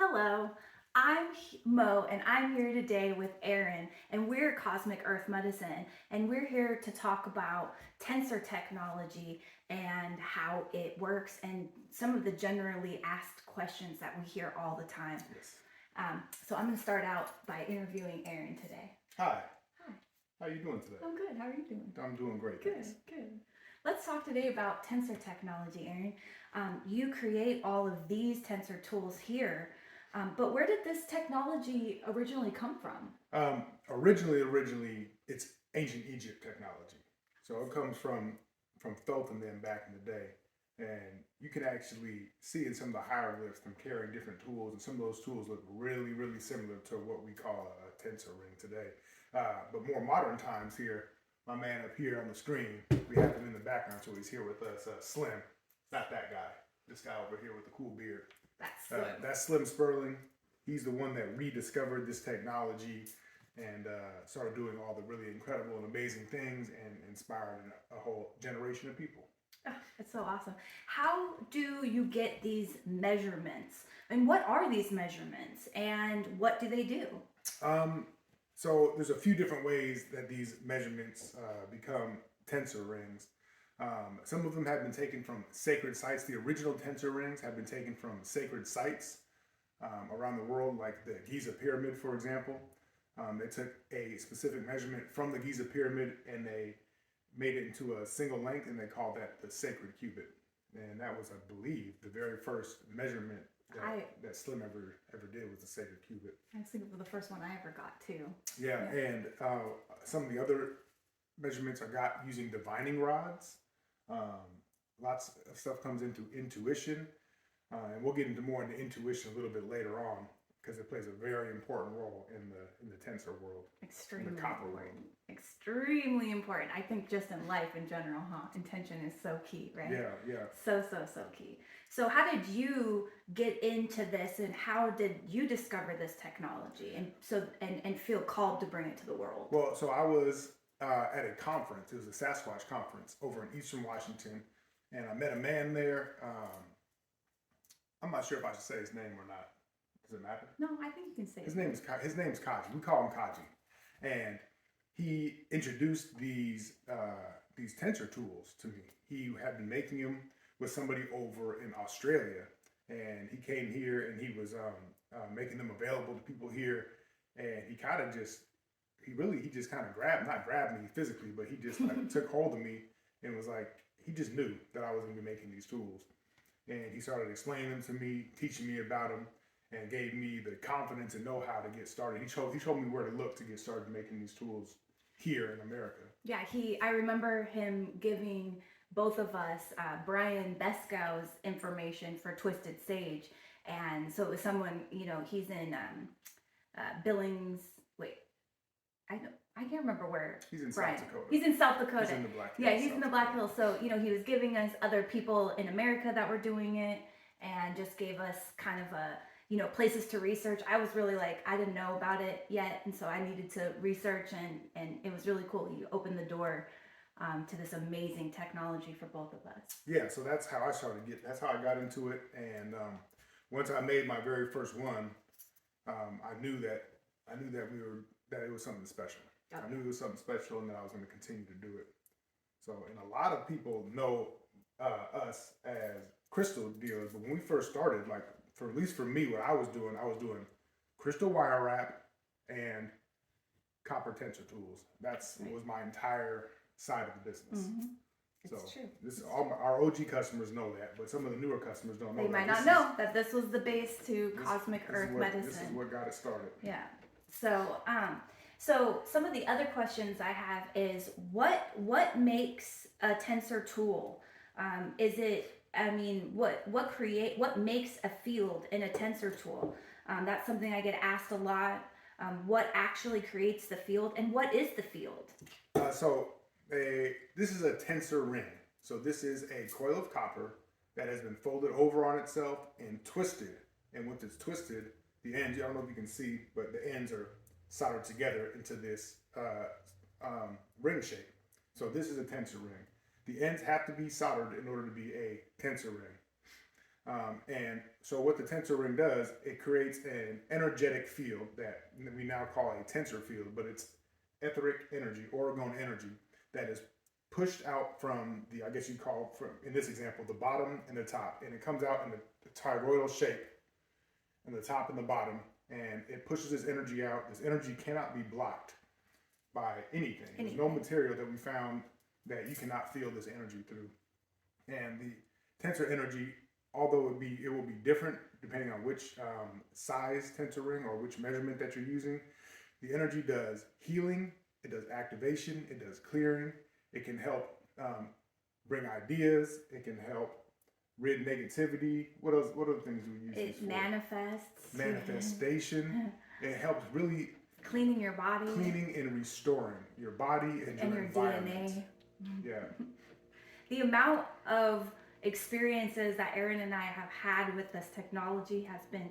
Hello, Mo, and I'm here today with Aaron, and we're Cosmic Earth Medicine, and we're here to talk about tensor technology and how it works, and some of the generally asked questions that we hear all the time. Yes. So I'm going to start out by interviewing Aaron today. Hi. Hi, How are you doing today? I'm good. How are you doing? I'm doing great. Good, Thanks. good. Let's talk today about tensor technology, Aaron. You create all of these tensor tools here, but where did this technology originally come from? Originally, it's ancient Egypt technology. So it comes from Thoth and them back in the day, and you can actually see in some of the hieroglyphs them carrying different tools, and some of those tools look really, really similar to what we call a tensor ring today. But more modern times here, my man up here on the screen, we have him in the background, so he's here with us. Slim, not that guy. This guy over here with the cool beard. That's Slim. That's Slim Sperling. He's the one that rediscovered this technology and started doing all the really incredible and amazing things and inspired a whole generation of people. Oh, it's so awesome. How do you get these measurements? And what are these measurements? And what do they do? So there's a few different ways that these measurements become tensor rings. Some of them have been taken from sacred sites. The original tensor rings have been taken from sacred sites around the world, like the Giza Pyramid, for example. They took a specific measurement from the Giza Pyramid and they made it into a single length, and they called that the sacred cubit. And that was, I believe, the very first measurement that Slim ever did was the sacred cubit. I was thinking of the first one I ever got too. Yeah. And some of the other measurements are got using divining rods. Lots of stuff comes into intuition, and we'll get into more into intuition a little bit later on because it plays a very important role in the tensor world. Extremely the copper important. world. Extremely important. I think just in life in general, intention is so key, right? Yeah. So key. So how did you get into this, and how did you discover this technology and feel called to bring it to the world? Well, so I was at a conference. It was a Sasquatch conference over in Eastern Washington, and I met a man there. I'm not sure if I should say his name or not. Does it matter? No, I think you can say his name's Kaji. We call him Kaji, and he introduced these tensor tools to me. He had been making them with somebody over in Australia, and he came here and he was making them available to people here, and he just kind of not grabbed me physically, but he just like took hold of me and was like, he just knew that I was going to be making these tools, and he started explaining them to me, teaching me about them, and gave me the confidence and know-how to get started. He told me where to look to get started making these tools here in America. Yeah, I remember him giving both of us Brian Beskow's information for Twisted Sage, and so it was someone, he's in Billings. Wait, I can't remember where. He's in Brian. South Dakota. He's in South Dakota. He's in the Black Hills. Yeah, he's in the Black Hills. So he was giving us other people in America that were doing it, and just gave us kind of a places to research. I was really I didn't know about it yet, and so I needed to research, and it was really cool. You opened the door to this amazing technology for both of us. Yeah, so that's how I got into it, and once I made my very first one, I knew that it was something special. Yep. I knew it was something special, and that I was going to continue to do it. So, and a lot of people know us as crystal dealers, but when we first started, at least for me, what I was doing crystal wire wrap and copper tensor tools. Was my entire side of the business. Mm-hmm. It's true. Our OG customers know that, but some of the newer customers don't know. They might not know that this was the base to Cosmic Earth Medicine. This is what got it started. Yeah. So some of the other questions I have is what makes a tensor tool? What makes a field in a tensor tool? That's something I get asked a lot. What actually creates the field, and what is the field? This is a tensor ring. So this is a coil of copper that has been folded over on itself and twisted. And once it's twisted, the ends, I don't know if you can see, but the ends are soldered together into this ring shape. So this is a tensor ring. The ends have to be soldered in order to be a tensor ring. And so what the tensor ring does, it creates an energetic field that we now call a tensor field, but it's etheric energy, orgone energy, that is pushed out from the, I guess you'd call, from, in this example, the bottom and the top. And it comes out in the toroidal shape in the top and the bottom, and it pushes this energy out. This energy cannot be blocked by anything. There's no material that we found that you cannot feel this energy through. And the tensor energy, although it will be different depending on which size tensor ring or which measurement that you're using, the energy does healing, it does activation, it does clearing, it can help bring ideas, it can help rid negativity. What else? What other things do we use it this for? Manifests. Manifestation. It helps really cleaning your body. Cleaning and restoring your body and your environment. DNA. Yeah. The amount of experiences that Aaron and I have had with this technology has been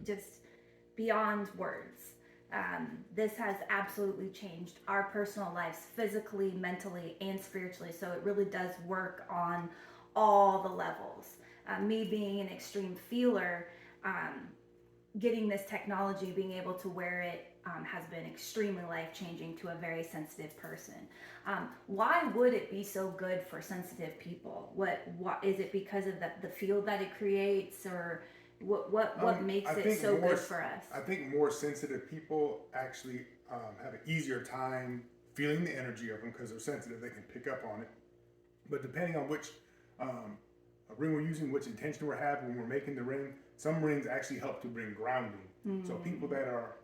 just beyond words. This has absolutely changed our personal lives physically, mentally, and spiritually. So it really does work on all the levels. Me being an extreme feeler, getting this technology, being able to wear it, has been extremely life-changing to a very sensitive person. Why would it be so good for sensitive people? What is it because of the field that it creates, or what makes it so good for us? I think more sensitive people actually have an easier time feeling the energy of them because they're sensitive. They can pick up on it. But depending on which ring we're using, which intention we're having when we're making the ring, some rings actually help to bring grounding. So people that are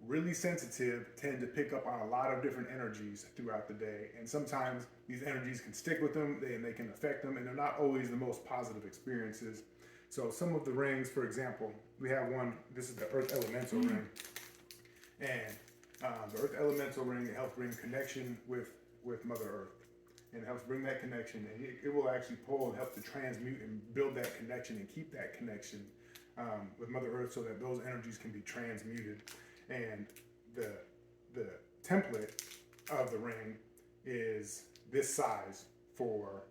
really sensitive tend to pick up on a lot of different energies throughout the day, and sometimes these energies can stick with them and they can affect them, and they're not always the most positive experiences. So some of the rings, for example, we have one, this is the Earth Elemental ring, and the Earth Elemental ring, it helps bring connection with Mother Earth, and it helps bring that connection, and it will actually pull and help to transmute and build that connection and keep that connection with Mother Earth so that those energies can be transmuted. And the template of the ring is this size for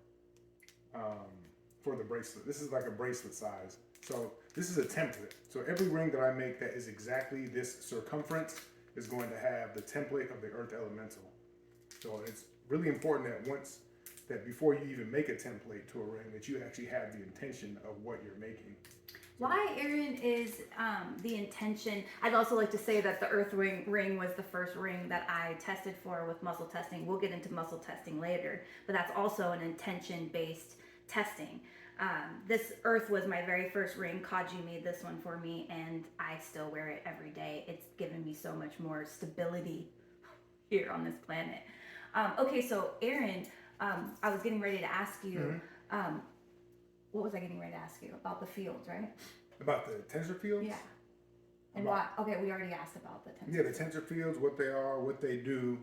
the bracelet. This is like a bracelet size. So this is a template. So every ring that I make that is exactly this circumference is going to have the template of the Earth Elemental. So it's really important that before you even make a template to a ring, that you actually have the intention of what you're making. Why, Aaron, is the intention? I'd also like to say that the Earth ring was the first ring that I tested for with muscle testing. We'll get into muscle testing later, but that's also an intention-based testing. This Earth was my very first ring. Kaji made this one for me, and I still wear it every day. It's given me so much more stability here on this planet. Okay, so Aaron, I was getting ready to ask you, what was I getting ready to ask you? About the fields, right? About the tensor fields? Yeah. And why? Okay, we already asked about the tensor. Yeah, the tensor fields, what they are, what they do.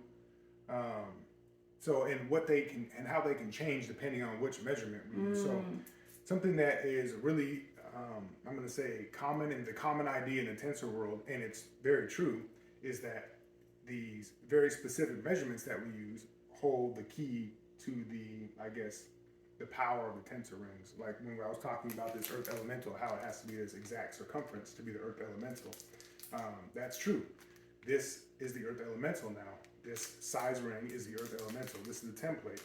So, and what they can, and how they can change depending on which measurement we use. So, something that is really, I'm going to say common, and the common idea in the tensor world, and it's very true, is that these very specific measurements that we use hold the key to the, I guess, the power of the tensor rings. Like when I was talking about this Earth Elemental, how it has to be this exact circumference to be the Earth Elemental. That's true. This is the Earth Elemental now. This size ring is the Earth Elemental. This is the template.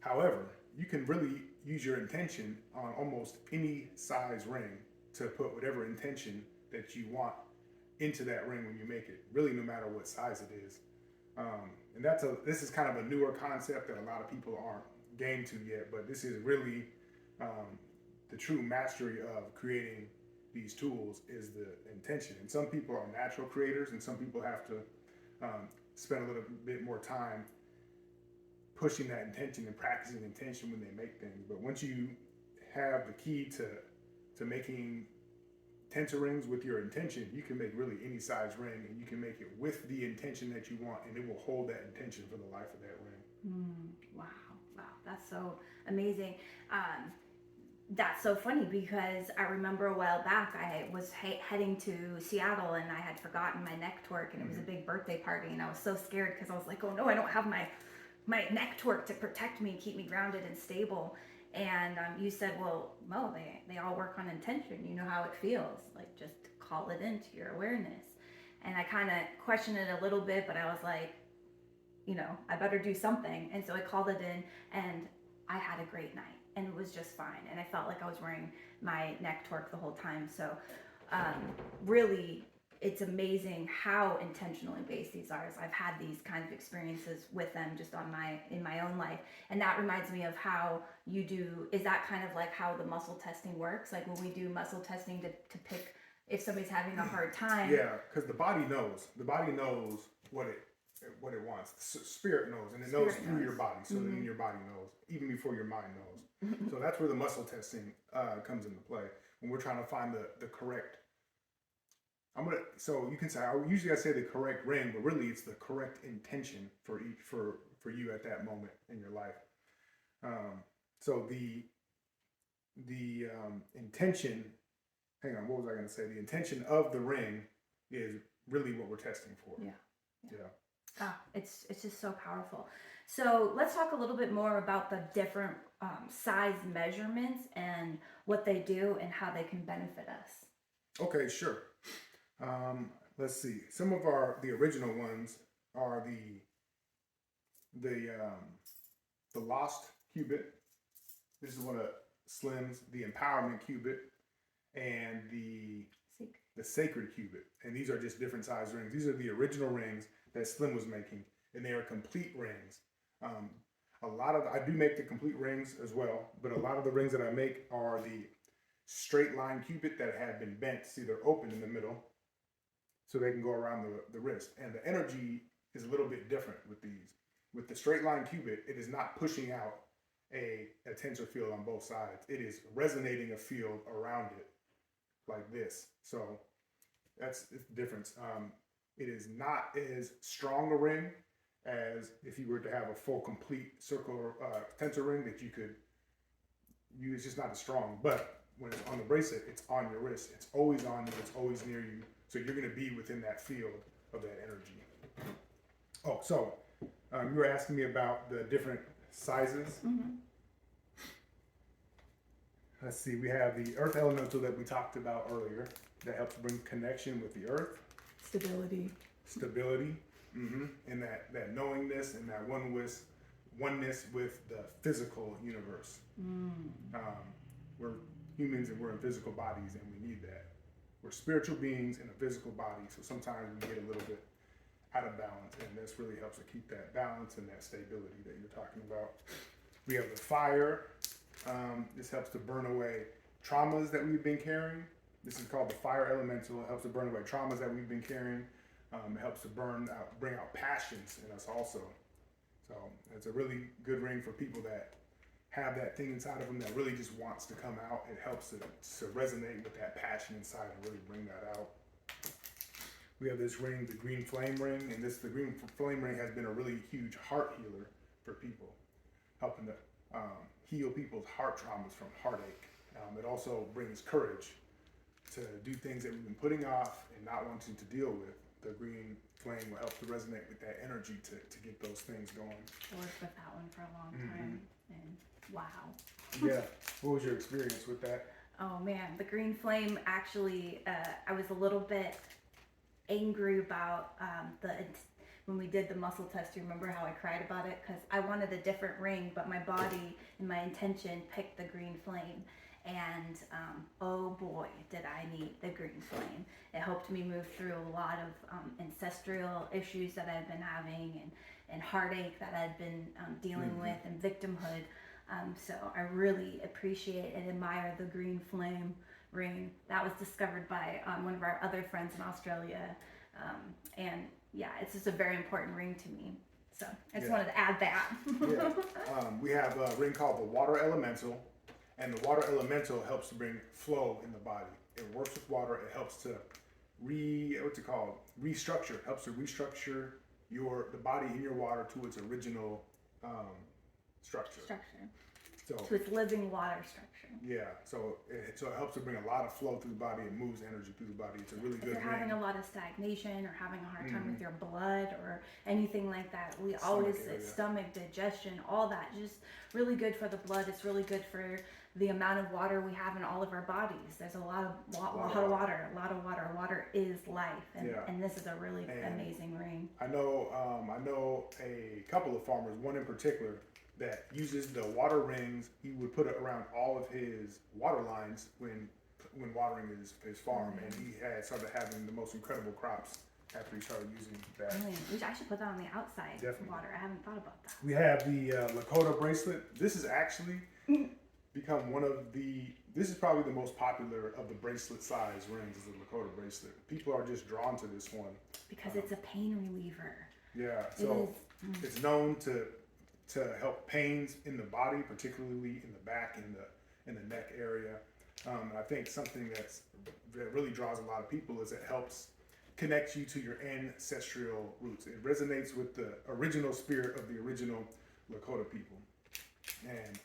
However, you can really use your intention on almost any size ring to put whatever intention that you want into that ring when you make it, really no matter what size it is. And this is kind of a newer concept that a lot of people aren't game to yet, but this is really the true mastery of creating these tools is the intention. And some people are natural creators, and some people have to spend a little bit more time pushing that intention and practicing intention when they make things. But once you have the key to making tensor rings with your intention, you can make really any size ring, and you can make it with the intention that you want, and it will hold that intention for the life of that ring. Wow, that's so amazing. That's so funny because I remember a while back I was heading to Seattle, and I had forgotten my neck torque, and it was a big birthday party, and I was so scared because I was like, oh no, I don't have my neck torque to protect me and keep me grounded and stable. And you said, well, Mo, they all work on intention. You know how it feels. Like, just call it into your awareness. And I kind of questioned it a little bit, but I was like, I better do something. And so I called it in, and I had a great night, and it was just fine. And I felt like I was wearing my neck torque the whole time. So really, it's amazing how intentionally based these are. I've had these kind of experiences with them just in my own life. And that reminds me of how you do, is that kind of like how the muscle testing works? Like when we do muscle testing to pick if somebody's having a hard time. Yeah, because the body knows what it wants. The spirit knows, and it knows through your body. So then your body knows, even before your mind knows. So that's where the muscle testing comes into play when we're trying to find the correct. So you can say, usually I say the correct ring, but really it's the correct intention for you at that moment in your life. So the intention. Hang on, what was I going to say? The intention of the ring is really what we're testing for. Yeah. It's just so powerful. So let's talk a little bit more about the different size measurements and what they do and how they can benefit us. Okay, sure. Let's see. Some of the original ones are the lost cubit. This is one of Slim's, the empowerment cubit, and the sacred cubit. And these are just different size rings. These are the original rings that Slim was making, and they are complete rings. I do make the complete rings as well, but a lot of the rings that I make are the straight line cubit that have been bent. See, they're open in the middle, so they can go around the wrist. And the energy is a little bit different with these. With the straight line cubit, it is not pushing out a tensor field on both sides. It is resonating a field around it like this. So that's the difference. It is not as strong a ring as if you were to have a full complete circle tensor ring that you could use. It's just not as strong. But when it's on the bracelet, it's on your wrist. It's always on you. It's always near you. So you're going to be within that field of that energy. Oh, so you were asking me about the different sizes. Let's see. We have the earth elemental that we talked about earlier that helps bring connection with the earth. Stability. And that knowingness and that oneness with the physical universe. We're humans and we're in physical bodies, and we need that. We're spiritual beings in a physical body, so sometimes we get a little bit out of balance, and this really helps to keep that balance and that stability that you're talking about. We have the fire. This helps to burn away traumas that we've been carrying. This is called the fire elemental. It helps to burn away traumas that we've been carrying. It helps to bring out passions in us also. So it's a really good ring for people that have that thing inside of them that really just wants to come out. It helps to resonate with that passion inside and really bring that out. We have this ring, the green flame ring, and the green flame ring has been a really huge heart healer for people, helping to heal people's heart traumas from heartache. It also brings courage to do things that we've been putting off and not wanting to deal with. The green flame will help to resonate with that energy to get those things going. I worked with that one for a long time, and wow. Yeah. What was your experience with that? Oh man, the green flame actually, I was a little bit angry about when we did the muscle test. You remember how I cried about it? Because I wanted a different ring, but my body and my intention picked the green flame. And oh boy, did I need the green flame. It helped me move through a lot of ancestral issues that I've been having and heartache that I've been dealing with and victimhood. So I really appreciate and admire the green flame ring. That was discovered by one of our other friends in Australia. And yeah, it's just a very important ring to me. So I just wanted to add that. We have a ring called the water elemental. And the water elemental helps to bring flow in the body. It works with water. It helps to restructure. It helps to restructure the body in your water to its original structure. To its living water structure. Yeah, so it helps to bring a lot of flow through the body. It moves energy through the body. It's a really If good you're ring. having a lot of stagnation or having a hard time with Mhm. your blood or anything like that, we Stomach always area. stomach, digestion, all that, just really good for the blood. It's really good for the amount of water we have in all of our bodies. There's a lot of water. Water is life, and Yeah. and this is a really And amazing ring. I know a couple of farmers, one in particular, that uses the water rings. He would put it around all of his water lines when watering his farm, and he had started having the most incredible crops after he started using that. I should put that on the outside Definitely. water. I haven't thought about that. We have the Lakota bracelet. This is actually become this is probably the most popular of the bracelet size rings, is the Lakota bracelet. People are just drawn to this one. Because it's a pain reliever. Yeah, so it's known to help pains in the body, particularly in the back and in the neck area. I think something that really draws a lot of people is it helps connect you to your ancestral roots. It resonates with the original spirit of the original Lakota people, and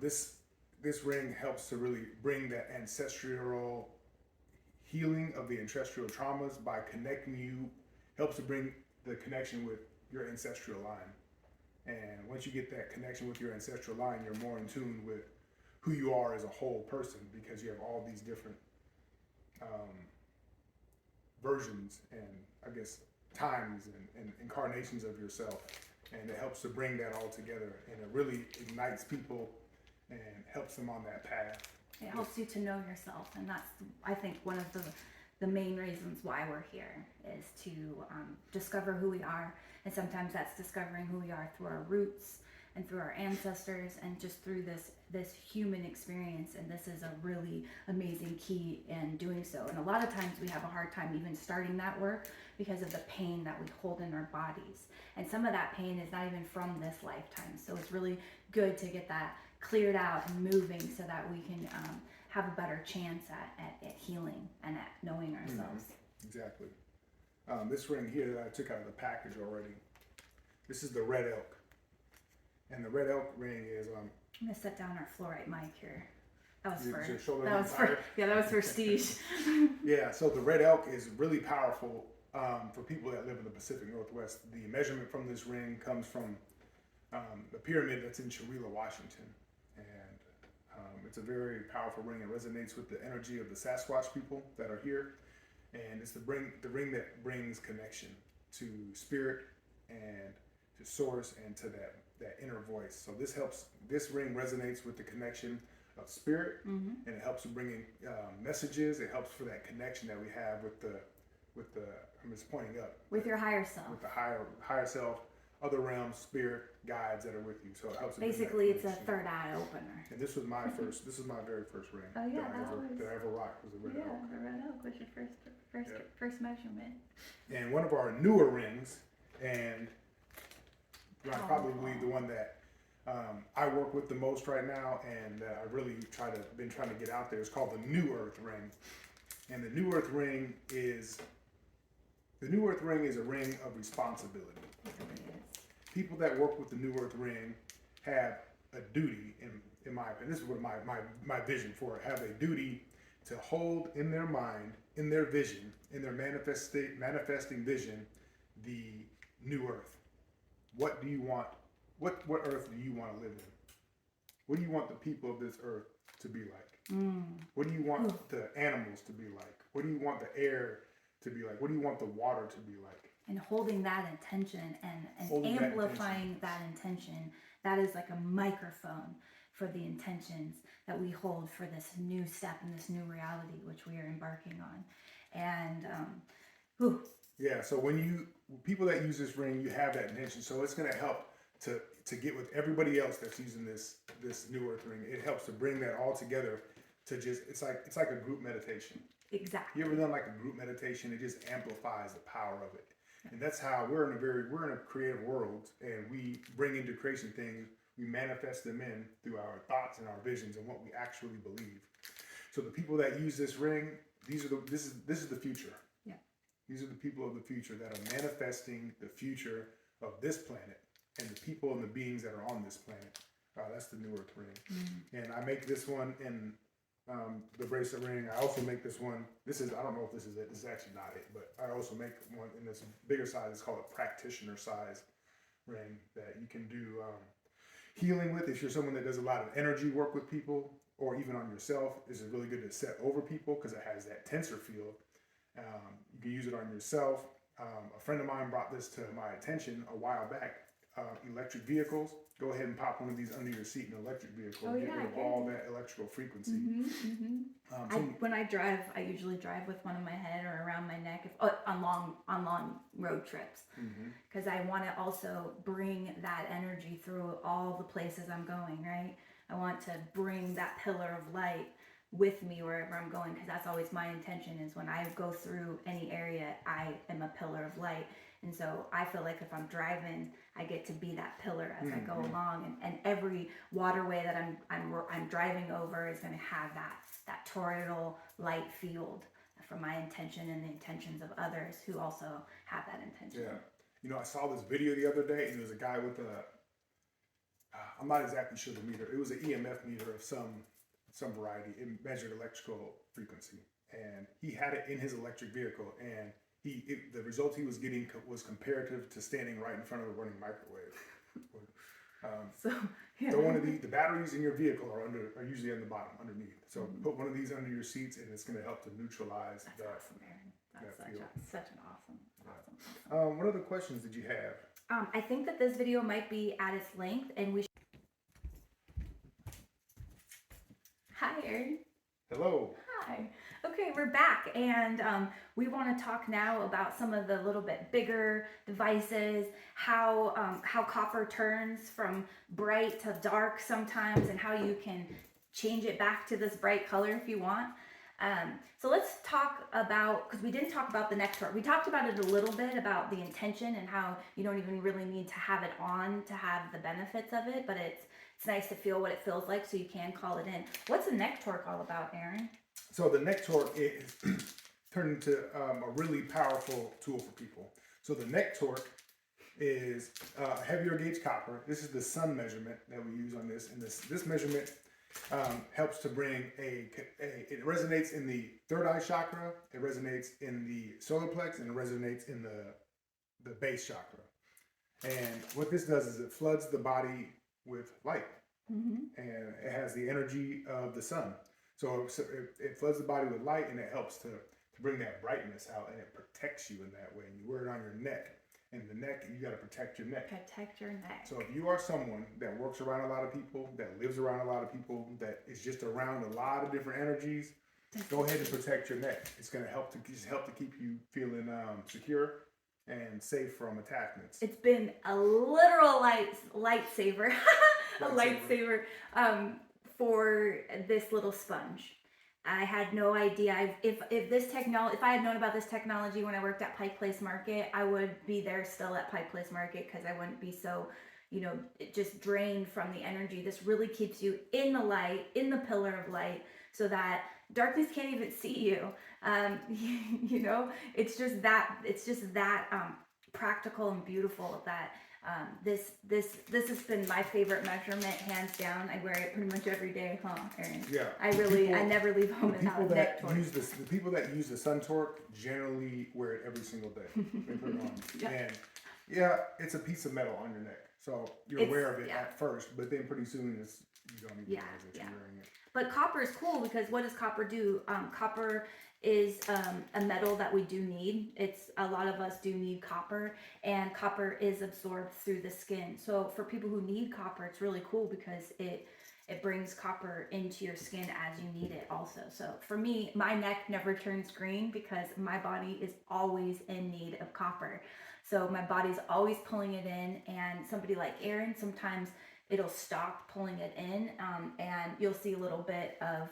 this ring helps to really bring that ancestral healing of the ancestral traumas by connecting you. Helps to bring the connection with your ancestral line. And once you get that connection with your ancestral line, you're more in tune with who you are as a whole person, because you have all these different versions and, I guess, times and incarnations of yourself. And it helps to bring that all together, and it really ignites people and helps them on that path. It helps you to know yourself, and that's, I think, one of the main reasons why we're here is to discover who we are. And sometimes that's discovering who we are through our roots and through our ancestors, and just through this human experience. And this is a really amazing key in doing so. And a lot of times we have a hard time even starting that work because of the pain that we hold in our bodies. And some of that pain is not even from this lifetime. So it's really good to get that cleared out and moving so that we can have a better chance at healing and at knowing ourselves. Exactly. This ring here that I took out of the package already, this is the Red Elk. And the Red Elk ring is I'm gonna set down our fluorite mic here. That was your for shoulder that was higher. that was for Steve. Yeah, so the Red Elk is really powerful for people that live in the Pacific Northwest. The measurement from this ring comes from the pyramid that's in Chewelah, Washington. And it's a very powerful ring. It resonates with the energy of the Sasquatch people that are here. And it's the ring that brings connection to spirit and to source and to that inner voice. So this ring resonates with the connection of spirit, and it helps to bring in messages. It helps for that connection that we have with the I'm just pointing up. With your higher self. With the higher self, other realms, spirit, guides that are with you. So it helps. Basically, it's a third eye opener. And this was my first. This was my very first ring. Oh yeah, that I ever rocked was the Red Elk. The Red Elk was your first measurement. And one of our newer rings, and probably the one that I work with the most right now, and that I really been trying to get out there, is called the New Earth ring. And the New Earth ring is a ring of responsibility. People that work with the New Earth ring have a duty, in my opinion. This is what my vision for it. Have a duty to hold in their mind, in their vision, in their manifesting vision, the new earth. What do you want? What earth do you want to live in? What do you want the people of this earth to be like? What do you want the animals to be like? What do you want the air to be like? What do you want the water to be like? And holding that intention and amplifying that intention, that is like a microphone for the intentions that we hold for this new step and this new reality which we are embarking on. And yeah, so people that use this ring, you have that intention. So it's going to help to get with everybody else that's using this New Earth ring. It helps to bring that all together to just, it's like a group meditation. Exactly. You ever done like a group meditation? It just amplifies the power of it. And that's how we're in a creative world, and we bring into creation things, we manifest them in through our thoughts and our visions and what we actually believe. So the people that use this ring, this is the future. Yeah. These are the people of the future that are manifesting the future of this planet, and the people and the beings that are on this planet That's the newer ring. And I make this one in the bracelet ring. I also make this one. This is, I don't know if this is it. This is actually not it, but I also make one in this bigger size. It's called a practitioner size ring that you can do healing with. If you're someone that does a lot of energy work with people, or even on yourself, this is really good to set over people because it has that tensor field. You can use it on yourself. A friend of mine brought this to my attention a while back. Electric vehicles, go ahead and pop one of these under your seat in an electric vehicle. Oh, Get yeah, rid of all that electrical frequency. When I drive, I usually drive with one on my head or around my neck on long road trips, because I want to also bring that energy through all the places I'm going. Right, I want to bring that pillar of light with me wherever I'm going, because that's always my intention. Is when I go through any area, I am a pillar of light. And so I feel like if I'm driving, I get to be that pillar as I go along, and every waterway that I'm driving over is going to have that toroidal light field for my intention and the intentions of others who also have that intention. Yeah, you know, I saw this video the other day, and there was a guy with I'm not exactly sure the meter. It was an EMF meter of some variety. It measured electrical frequency, and he had it in his electric vehicle, and the results he was getting was comparative to standing right in front of a running microwave. So one of the batteries in your vehicle are usually on the bottom underneath. So put one of these under your seats, and it's going to help to neutralize That's that. awesome, Aaron. That's such an awesome. What other questions did you have? I think that this video might be at its length, and we. Hi, Aaron. Hello. Hi. Okay, we're back, and we want to talk now about some of the little bit bigger devices, how copper turns from bright to dark sometimes, and how you can change it back to this bright color if you want. So let's talk about, because we didn't talk about the neck torque. We talked about it a little bit, about the intention and how you don't even really need to have it on to have the benefits of it, but it's nice to feel what it feels like, so you can call it in. What's a neck torque all about, Aaron? So the neck torque is turned into a really powerful tool for people. So the neck torque is heavier gauge copper. This is the sun measurement that we use on this, and this measurement helps to bring it resonates in the third eye chakra, it resonates in the solar plex, and it resonates in the base chakra. And what this does is it floods the body with light, and it has the energy of the sun. So it floods the body with light, and it helps to bring that brightness out, and it protects you in that way. And you wear it on your neck. And the neck, you got to protect your neck. Protect your neck. So if you are someone that works around a lot of people, that lives around a lot of people, that is just around a lot of different energies, go ahead and protect your neck. It's going to help to keep you feeling secure and safe from attachments. It's been a literal lightsaber, a lightsaber for this little sponge. I had no idea if I had known about this technology when I worked at Pike Place Market, I would be there still at Pike Place Market, because I wouldn't be so, just drained from the energy. This really keeps you in the light, in the pillar of light, so that darkness can't even see you. It's just that practical and beautiful that this has been my favorite measurement, hands down. I wear it pretty much every day, huh, Aaron? Yeah. I never leave home without a neck torque. The people that use the sun torque generally wear it every single day. They put it on. Yeah. And yeah, it's a piece of metal on your neck. So you're aware of it at first, but then pretty soon you don't even realize that you're wearing it. But copper is cool, because what does copper do? Copper is a metal that we do need. A lot of us do need copper, and copper is absorbed through the skin. So for people who need copper, it's really cool, because it brings copper into your skin as you need it also. So for me, my neck never turns green, because my body is always in need of copper. So my body's always pulling it in, and somebody like Aaron, sometimes it'll stop pulling it in, and you'll see a little bit of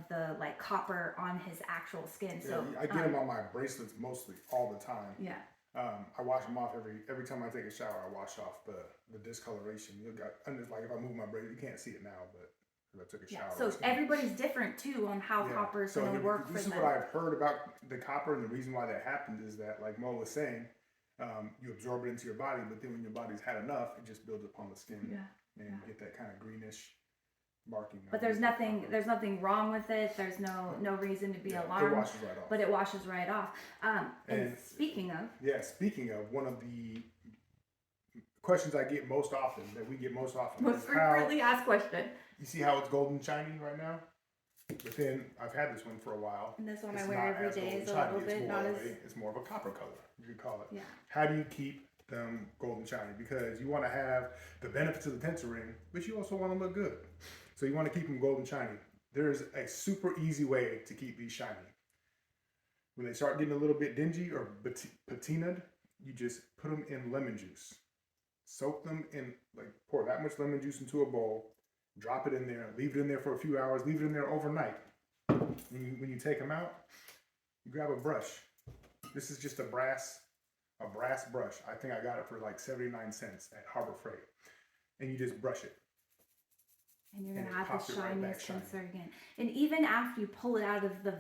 the copper on his actual skin. So I get them on my bracelets mostly all the time. Yeah. I wash them off every time I take a shower. I wash off the discoloration. Like if I move my bracelet, you can't see it now, but if I took a shower. So everybody's different too on how copper is going to work for them. This is what I've heard about the copper, and the reason why that happens is that, like Moe was saying, you absorb it into your body, but then when your body's had enough, it just builds up on the skin. Yeah. and you get that kind of greenish marking. But there's nothing wrong with it. There's no reason to be alarmed. It washes right off. But it washes right off. And speaking of, one of the questions I get most often, that we get most often, most frequently asked question. You see how it's golden shiny right now? But then I've had this one for a while. And this one I wear every day is a little bit not as. It's more of a copper color, you could call it. Yeah. How do you keep them golden shiny? Because you want to have the benefits of the Tensor ring, but you also want to look good. So you want to keep them golden shiny. There's a super easy way to keep these shiny. When they start getting a little bit dingy or patinaed, you just put them in lemon juice. Soak them in, like pour that much lemon juice into a bowl, drop it in there, leave it in there for a few hours, leave it in there overnight. When you take them out, you grab a brush. This is just a brass brush. I think I got it for like 79 cents at Harbor Freight. And you just brush it. And you're going to have the shiniest Tensor again. And even after you pull it out of the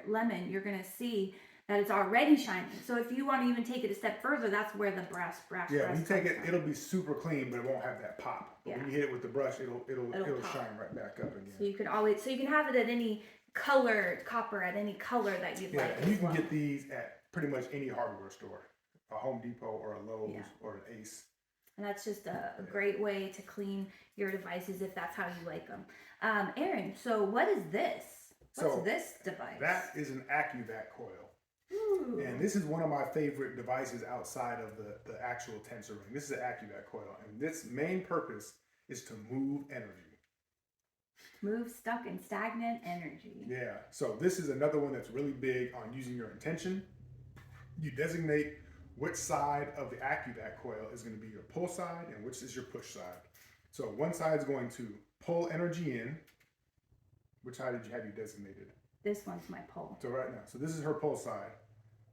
lemon, you're going to see that it's already shiny. So if you want to even take it a step further, that's where the brass. Yeah, when you take it, it'll be super clean, but it won't have that pop. But when you hit it with the brush, it'll shine right back up again. So you can have it at any color, copper at any color that you'd like. Yeah, and you can get these at pretty much any hardware store, a Home Depot or a Lowe's or an Ace. And that's just a great way to clean your devices if that's how you like them. Aaron, so what is this? What's this device? That is an AccuVac coil. Ooh. And this is one of my favorite devices outside of the actual Tensor ring. This is an AccuVac coil. And its main purpose is to move energy. Move stuck and stagnant energy. Yeah. So this is another one that's really big on using your intention. You designate which side of the AccuVac coil is going to be your pull side and which is your push side. So one side is going to pull energy in. Which side did you have designated? This one's my pull. So right now, so this is her pull side.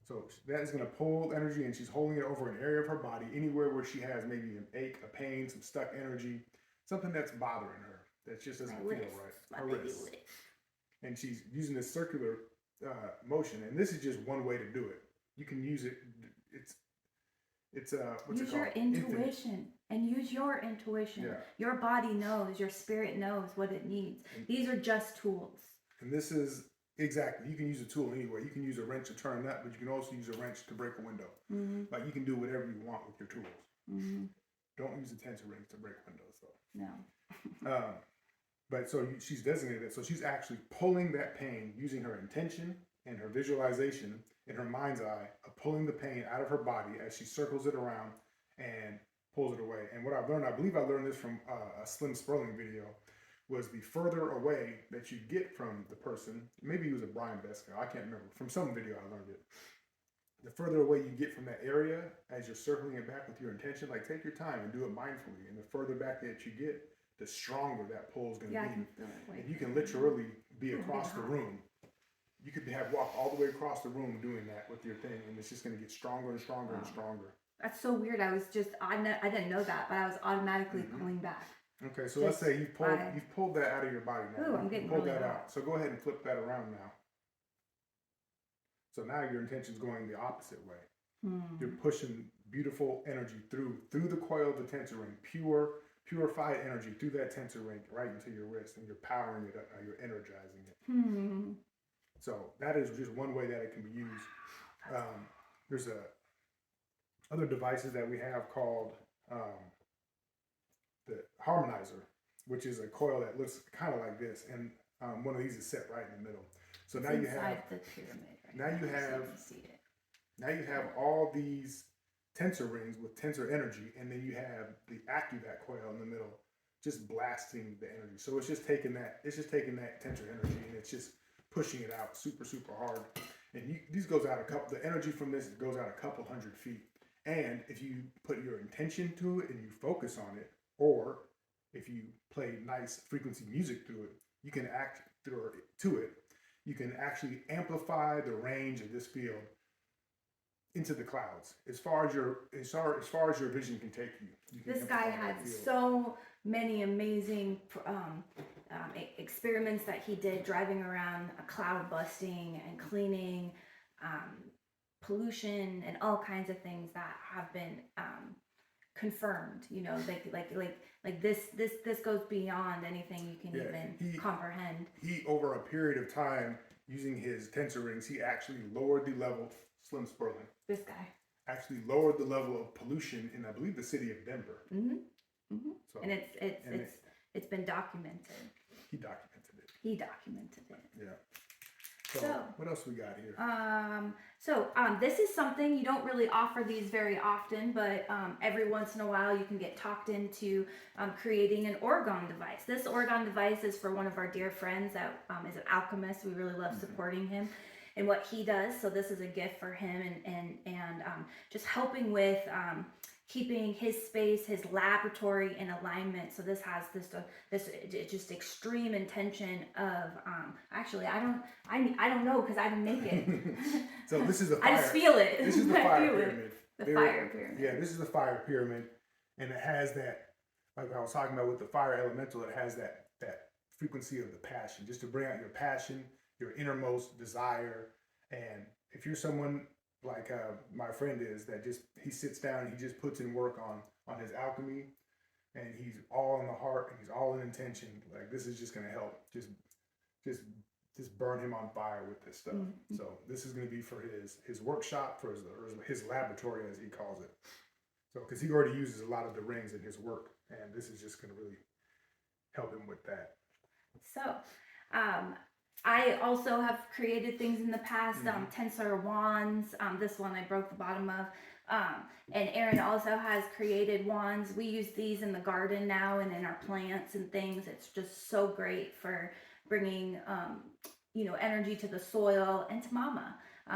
So that is going to pull energy and she's holding it over an area of her body, anywhere where she has maybe an ache, a pain, some stuck energy, something that's bothering her, that just doesn't feel right. Her wrist. And she's using this circular motion, and this is just one way to do it. You can use it. It's what's it called? Use your intuition and use your intuition. Yeah. Your body knows, your spirit knows what it needs. These are just tools. And this is exactly, you can use a tool anywhere. You can use a wrench to turn a nut, but you can also use a wrench to break a window. Mm-hmm. Like you can do whatever you want with your tools. Mm-hmm. Don't use the Tensor rings to break windows though. No. But so she's designated it. So she's actually pulling that pain using her intention and her visualization in her mind's eye of pulling the pain out of her body as she circles it around and pulls it away. And what I've learned, I believe I learned this from a Slim Sperling video, was the further away that you get from the person, maybe it was a Brian Best guy, I can't remember, from some video I learned it. The further away you get from that area as you're circling it back with your intention, like take your time and do it mindfully. And the further back that you get, the stronger that pull is going to be. I can feel it. And you can literally be across the room. You could have walked all the way across the room doing that with your thing, and it's just going to get stronger and stronger and stronger. That's so weird. I didn't know that, but I was automatically pulling back. Okay, so let's say you've pulled that out of your body now. Ooh, I'm getting pulled really that hot. out. So go ahead and flip that around now. So now your intention is going the opposite way. You're pushing beautiful energy through the coil of the Tensor ring, purified energy through that Tensor ring right into your wrist, and you're powering it up. You're energizing it. So that is just one way that it can be used. There's other devices that we have called the harmonizer, which is a coil that looks kind of like this, and one of these is set right in the middle. So now you have the pyramid. Right now you have all these Tensor rings with Tensor energy, and then you have the AccuVac coil in the middle, just blasting the energy. So it's just taking that Tensor energy and it's just pushing it out super, super hard. And these goes out the energy from this goes out a couple hundred feet. And if you put your intention to it and you focus on it, or if you play nice frequency music through it, you can you can actually amplify the range of this field into the clouds as far as your vision can take you. This guy had so many amazing experiments that he did, driving around, cloud busting and cleaning, pollution and all kinds of things that have been confirmed, you know, like this goes beyond anything you can even comprehend. He, over a period of time, using his tensor rings, he actually lowered the level, Slim Sperling. This guy. Actually lowered the level of pollution in, I believe, the city of Denver. So, and it's been documented. He documented it. He documented it. Yeah. So what else we got here? This is something you don't really offer these very often, but every once in a while you can get talked into creating an orgone device. This orgone device is for one of our dear friends that is an alchemist. We really love supporting him and what he does. So this is a gift for him and just helping with keeping his space, his laboratory in alignment. So this has this just extreme intention of actually I don't know because I didn't make it. So this is the fire. I just feel it. This is the fire pyramid. Fire pyramid. Yeah, this is the fire pyramid, and it has that, like I was talking about with the fire elemental, it has that frequency of the passion, just to bring out your passion, your innermost desire. And if you're someone like my friend is, that just he sits down and he just puts in work on his alchemy, and he's all in the heart and he's all in intention, like this is just going to help just burn him on fire with this stuff. So this is going to be for his workshop, for his laboratory, as he calls it. So because he already uses a lot of the rings in his work, and this is just going to really help him with that. So I also have created things in the past, Tensor wands. This one I broke the bottom of. And Aaron also has created wands. We use these in the garden now and in our plants and things. It's just so great for bringing, energy to the soil and to Mama.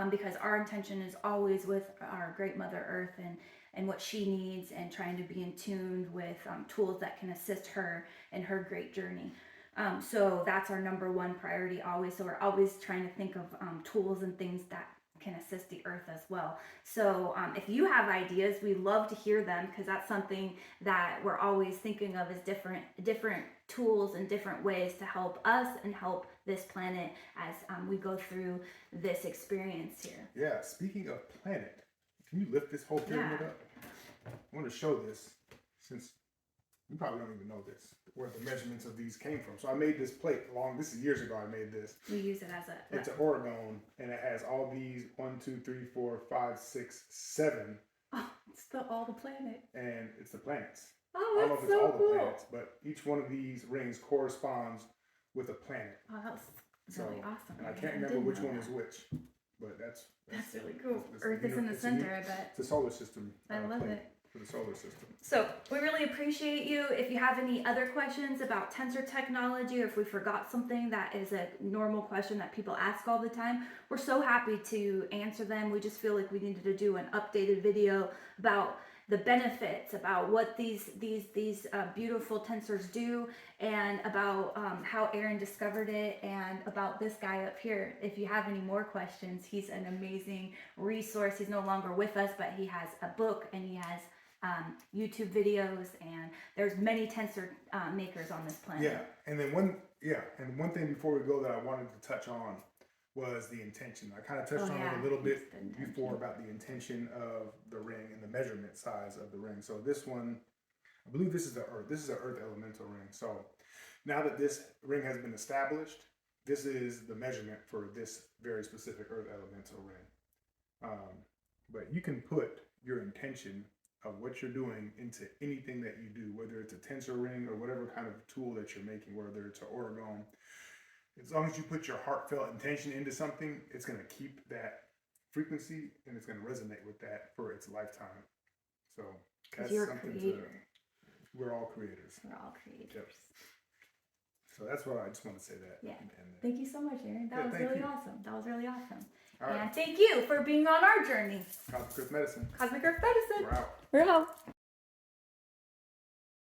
Because our intention is always with our great Mother Earth and what she needs, and trying to be in tune with tools that can assist her in her great journey. So that's our number one priority always. So we're always trying to think of tools and things that can assist the earth as well. So if you have ideas, we love to hear them, because that's something that we're always thinking of as different tools and different ways to help us and help this planet as we go through this experience here. Yeah, speaking of planet, can you lift this whole pyramid up? I want to show this, since you probably don't even know this, where the measurements of these came from. So I made this plate this is years ago I made this. We use it as it's an orgone, and it has all these 1, 2, 3, 4, 5, 6, 7. Oh, it's all the planet. And it's the planets. Oh, that's I don't know if it's so all cool. the planets, but each one of these rings corresponds with a planet. Oh, that's really awesome. And I can't remember which one is which, but that's really cool. Earth is in the center, I bet. It's a solar system. I love it. For the solar system. So we really appreciate you. If you have any other questions about Tensor technology, or if we forgot something that is a normal question that people ask all the time, we're so happy to answer them. We just feel like we needed to do an updated video about the benefits, about what these beautiful tensors do, and about how Aaron discovered it, and about this guy up here. If you have any more questions, he's an amazing resource. He's no longer with us, but he has a book and he has YouTube videos, and there's many tensor makers on this planet. Yeah, and one thing before we go that I wanted to touch on was the intention. I kind of touched on it a little bit before about the intention of the ring and the measurement size of the ring. So this one, I believe this is the Earth. This is an Earth elemental ring. So now that this ring has been established, this is the measurement for this very specific Earth elemental ring. But you can put your intention of what you're doing into anything that you do, whether it's a tensor ring or whatever kind of tool that you're making, whether it's an orgone. As long as you put your heartfelt intention into something, it's going to keep that frequency and it's going to resonate with that for its lifetime. So that's something we're all creators. We're all creators. Yep. So that's what I just want to say that. Yeah. Thank you so much, Aaron. That was really awesome. That was really awesome. All right. And thank you for being on our journey. Cosmic Earth Medicine. Cosmic Earth Medicine. We're out. We're out.